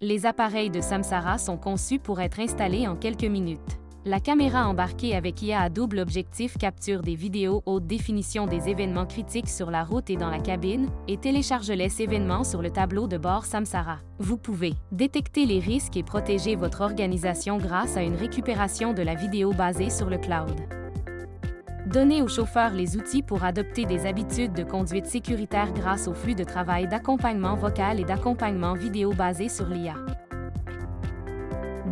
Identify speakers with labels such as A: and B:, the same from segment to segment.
A: Les appareils de Samsara sont conçus pour être installés en quelques minutes. La caméra embarquée avec IA à double objectif capture des vidéos haute définition des événements critiques sur la route et dans la cabine et télécharge les événements sur le tableau de bord Samsara. Vous pouvez détecter les risques et protéger votre organisation grâce à une récupération de la vidéo basée sur le cloud. Donnez aux chauffeurs les outils pour adopter des habitudes de conduite sécuritaire grâce au flux de travail d'accompagnement vocal et d'accompagnement vidéo basé sur l'IA.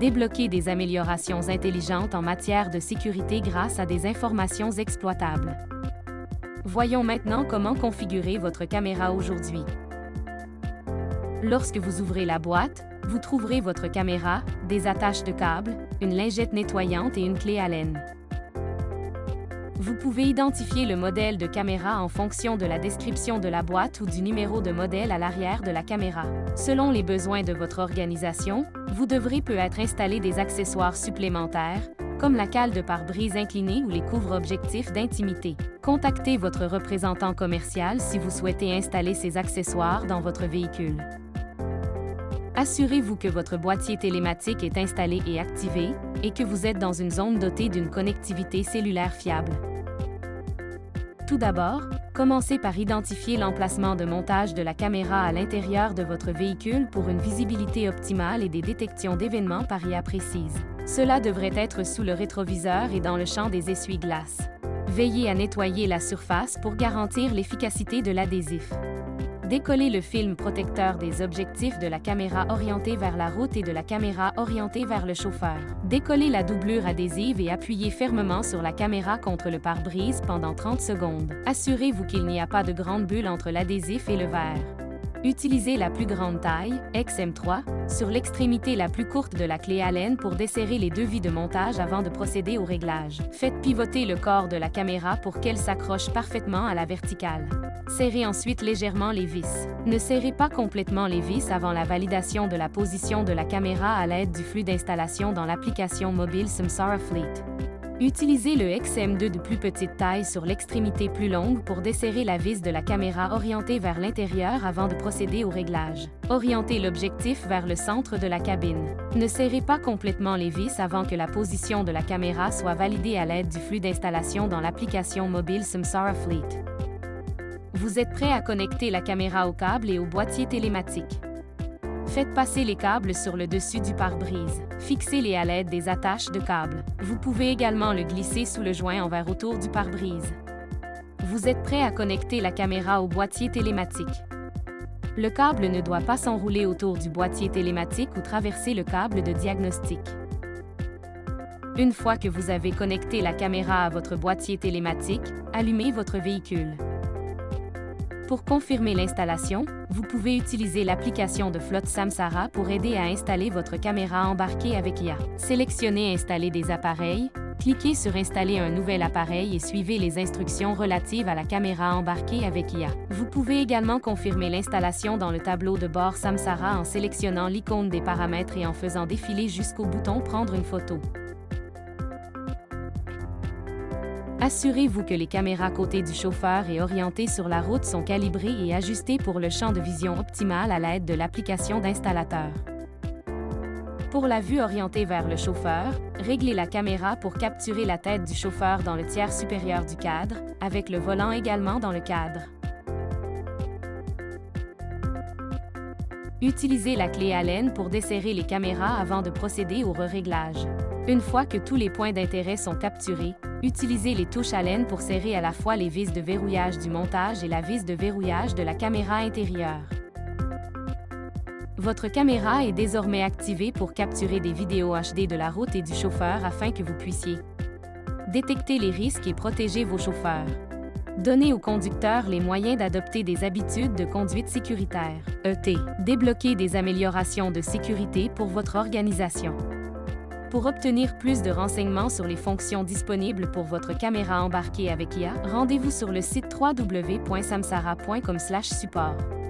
A: Débloquer des améliorations intelligentes en matière de sécurité grâce à des informations exploitables. Voyons maintenant comment configurer votre caméra aujourd'hui. Lorsque vous ouvrez la boîte, vous trouverez votre caméra, des attaches de câbles, une lingette nettoyante et une clé Allen. Vous pouvez identifier le modèle de caméra en fonction de la description de la boîte ou du numéro de modèle à l'arrière de la caméra. Selon les besoins de votre organisation, vous devrez peut-être installer des accessoires supplémentaires, comme la cale de pare-brise inclinée ou les couvre-objectifs d'intimité. Contactez votre représentant commercial si vous souhaitez installer ces accessoires dans votre véhicule. Assurez-vous que votre boîtier télématique est installé et activé, et que vous êtes dans une zone dotée d'une connectivité cellulaire fiable. Tout d'abord, commencez par identifier l'emplacement de montage de la caméra à l'intérieur de votre véhicule pour une visibilité optimale et des détections d'événements par IA précises. Cela devrait être sous le rétroviseur et dans le champ des essuie-glaces. Veillez à nettoyer la surface pour garantir l'efficacité de l'adhésif. Décollez le film protecteur des objectifs de la caméra orientée vers la route et de la caméra orientée vers le chauffeur. Décollez la doublure adhésive et appuyez fermement sur la caméra contre le pare-brise pendant 30 secondes. Assurez-vous qu'il n'y a pas de grande bulle entre l'adhésif et le verre. Utilisez la plus grande taille, XM3, sur l'extrémité la plus courte de la clé Allen pour desserrer les devis de montage avant de procéder au réglage. Faites pivoter le corps de la caméra pour qu'elle s'accroche parfaitement à la verticale. Serrez ensuite légèrement les vis. Ne serrez pas complètement les vis avant la validation de la position de la caméra à l'aide du flux d'installation dans l'application mobile Samsara Fleet. Utilisez le XM2 de plus petite taille sur l'extrémité plus longue pour desserrer la vis de la caméra orientée vers l'intérieur avant de procéder au réglage. Orientez l'objectif vers le centre de la cabine. Ne serrez pas complètement les vis avant que la position de la caméra soit validée à l'aide du flux d'installation dans l'application mobile Samsara Fleet. Vous êtes prêt à connecter la caméra au câble et au boîtier télématique. Faites passer les câbles sur le dessus du pare-brise. Fixez-les à l'aide des attaches de câbles. Vous pouvez également le glisser sous le joint en verre autour du pare-brise. Vous êtes prêt à connecter la caméra au boîtier télématique. Le câble ne doit pas s'enrouler autour du boîtier télématique ou traverser le câble de diagnostic. Une fois que vous avez connecté la caméra à votre boîtier télématique, allumez votre véhicule. Pour confirmer l'installation, vous pouvez utiliser l'application de flotte Samsara pour aider à installer votre caméra embarquée avec IA. Sélectionnez Installer des appareils, cliquez sur Installer un nouvel appareil et suivez les instructions relatives à la caméra embarquée avec IA. Vous pouvez également confirmer l'installation dans le tableau de bord Samsara en sélectionnant l'icône des paramètres et en faisant défiler jusqu'au bouton Prendre une photo. Assurez-vous que les caméras côté du chauffeur et orientées sur la route sont calibrées et ajustées pour le champ de vision optimal à l'aide de l'application d'installateur. Pour la vue orientée vers le chauffeur, réglez la caméra pour capturer la tête du chauffeur dans le tiers supérieur du cadre, avec le volant également dans le cadre. Utilisez la clé Allen pour desserrer les caméras avant de procéder au réglage. Une fois que tous les points d'intérêt sont capturés, utilisez les touches Allen pour serrer à la fois les vis de verrouillage du montage et la vis de verrouillage de la caméra intérieure. Votre caméra est désormais activée pour capturer des vidéos HD de la route et du chauffeur afin que vous puissiez détecter les risques et protéger vos chauffeurs. Donnez aux conducteurs les moyens d'adopter des habitudes de conduite sécuritaire. ET. Débloquer des améliorations de sécurité pour votre organisation. Pour obtenir plus de renseignements sur les fonctions disponibles pour votre caméra embarquée avec IA, rendez-vous sur le site www.samsara.com/support.